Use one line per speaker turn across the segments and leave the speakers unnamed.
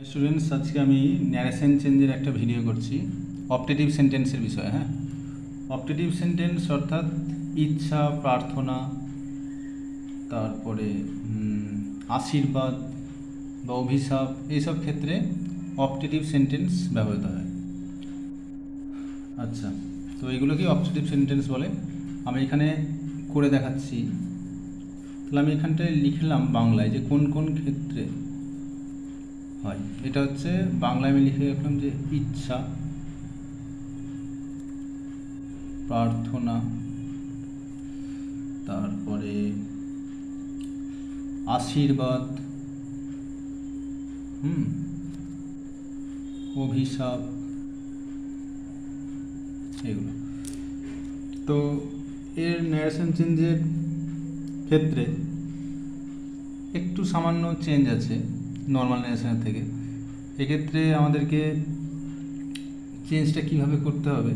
Students, আজকে আমি narration চেঞ্জের একটা ভিডিও করছি অপটেটিভ সেন্টেন্সের বিষয়ে। হ্যাঁ, অপটেটিভ সেন্টেন্স অর্থাৎ ইচ্ছা, প্রার্থনা, তারপরে আশীর্বাদ বা অভিশাপ, এইসব ক্ষেত্রে অপটেটিভ সেন্টেন্স ব্যবহৃত হয়। আচ্ছা, তো এইগুলোকেই অপটেটিভ সেন্টেন্স বলে। আমি এখানে করে দেখাচ্ছি। তাহলে আমি এখানটায় লিখলাম বাংলায় যে কোন কোন ক্ষেত্রে হয়। এটা হচ্ছে বাংলায় আমি লিখে রাখলাম যে ইচ্ছা, প্রার্থনা, তারপরে আশীর্বাদ, অভিশাপ, এগুলো। তো এর ন্যারেশন চেঞ্জের ক্ষেত্রে একটু সামান্য চেঞ্জ আছে নর্মাল ন্যারেশনের থেকে। এক্ষেত্রে আমাদেরকে চেঞ্জটা কীভাবে করতে হবে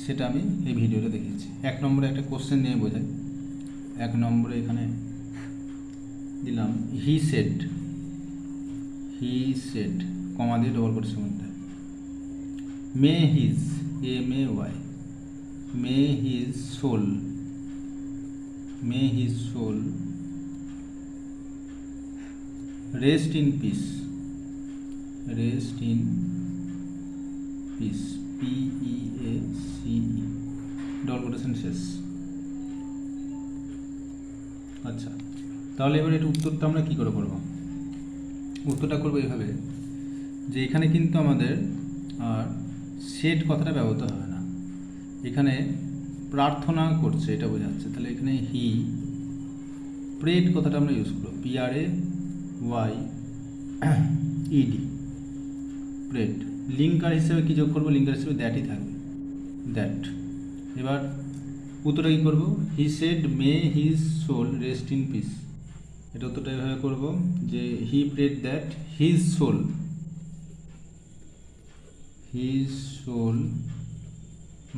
সেটা আমি এই ভিডিওতে দেখিয়েছি। 1 নম্বরে একটা কোশ্চেন নিয়ে বোঝাই। 1 নম্বরে এখানে দিলাম হি সেড, কমা দিয়ে ডবল কোটেশন মধ্যে, may his, MAY, may his soul rest in peace, PEACE, double quotation শেষ। আচ্ছা, তাহলে এবার এটা উত্তরটা আমরা কী করে করব? উত্তরটা করবো এইভাবে যে এখানে কিন্তু আমাদের আর সেট কথাটা ব্যবহৃত হবে না, এখানে প্রার্থনা করছে এটা বোঝাচ্ছে। তাহলে এখানে হি প্রেড কথাটা আমরা ইউজ করবো, PRAYED, প্রেড। লিঙ্কার হিসেবে কী যোগ করবো? লিঙ্কার হিসেবে দ্যাটই থাকবে, দ্যাট। এবার উত্তরটা কী করবো? He said may his soul rest in peace. এটা উত্তরটা এভাবে করবো যে he prayed that his soul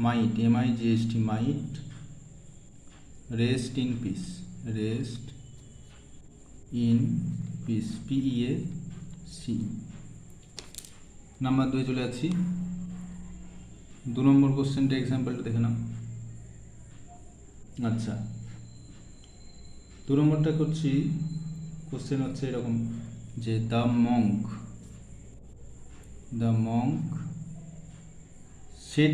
might, MIGHT, might rest in peace, PEACE। Number 2 চলে যাচ্ছি। 2 নম্বর কোশ্চেনটা এক্সাম্পলটা দেখে নাও। আচ্ছা, 2 নম্বরটা করছি। কোশ্চেন হচ্ছে এরকম যে the Monk said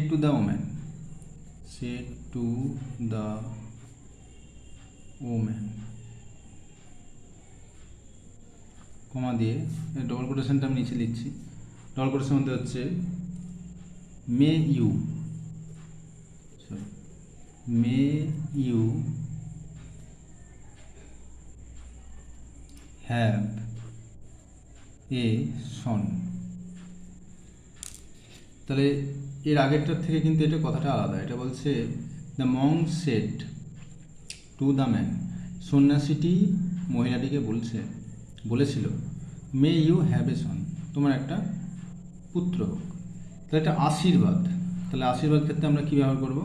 to the woman, কমা দিয়ে ডবল কোটেশনটা আমি নিচে লিখছি। ডবল কোটেশন মধ্যে হচ্ছে মে ইউ হ্যাভ এ সন। তাহলে এর আগেরটার থেকে কিন্তু এটা কথাটা আলাদা। এটা বলছে the monk said to the man, সন্ন্যাসীটি মহিলাটিকে বলেছিল মে ইউ হ্যাভ এ সন, তোমার একটা পুত্র হোক। তাহলে এটা আশীর্বাদ। তাহলে আশীর্বাদ ক্ষেত্রে আমরা কী ব্যবহার করবো?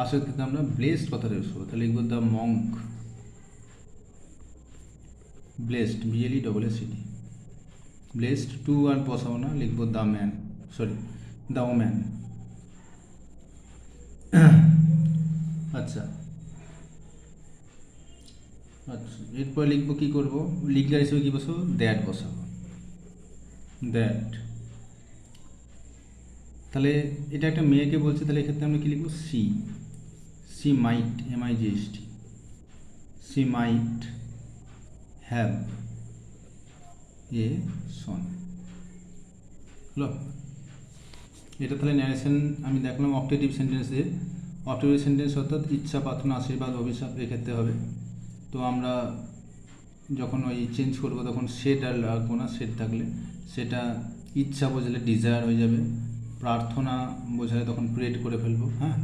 আশীর্বাদ ক্ষেত্রে আমরা ব্লেসড কথাটা ইউজ করবো। তাহলে লিখবো the monk blessed, BLESSED, blessed. To আর বসাবো না, লিখবো দ্য ওম্যান। আচ্ছা, এরপর লিখবো কী করবো? লিঙ্কার হিসেবে কী বসাবো? দ্যাট বসাবো, দ্যাট। তাহলে এটা একটা মেয়েকে বলছে, তাহলে এক্ষেত্রে আমরা কী লিখবো? She might, MIGHT, she might have a son. হলো এটা। তাহলে ন্যারেশন আমি দেখলাম অপটেটিভ সেন্টেন্সে। অপটেটিভ সেন্টেন্স অর্থাৎ ইচ্ছা, প্রার্থনা, আশীর্বাদ, অভিশাপ এক্ষেত্রে হবে। তো আমরা যখন ওই চেঞ্জ করবো তখন সেট আর লাগবো না। সেট থাকলে সেটা ইচ্ছা বোঝালে ডিজায়ার হয়ে যাবে, প্রার্থনা বোঝালে তখন প্রেড করে ফেলবো। হ্যাঁ,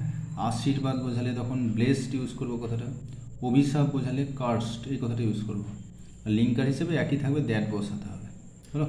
আশীর্বাদ বোঝালে তখন ব্লেসড ইউজ করবো কথাটা, অভিশাপ বোঝালে কার্সড এই কথাটা ইউজ করবো। আর লিঙ্কার হিসেবে একই থাকবে, দ্যাট বসাতে হবে। হলো।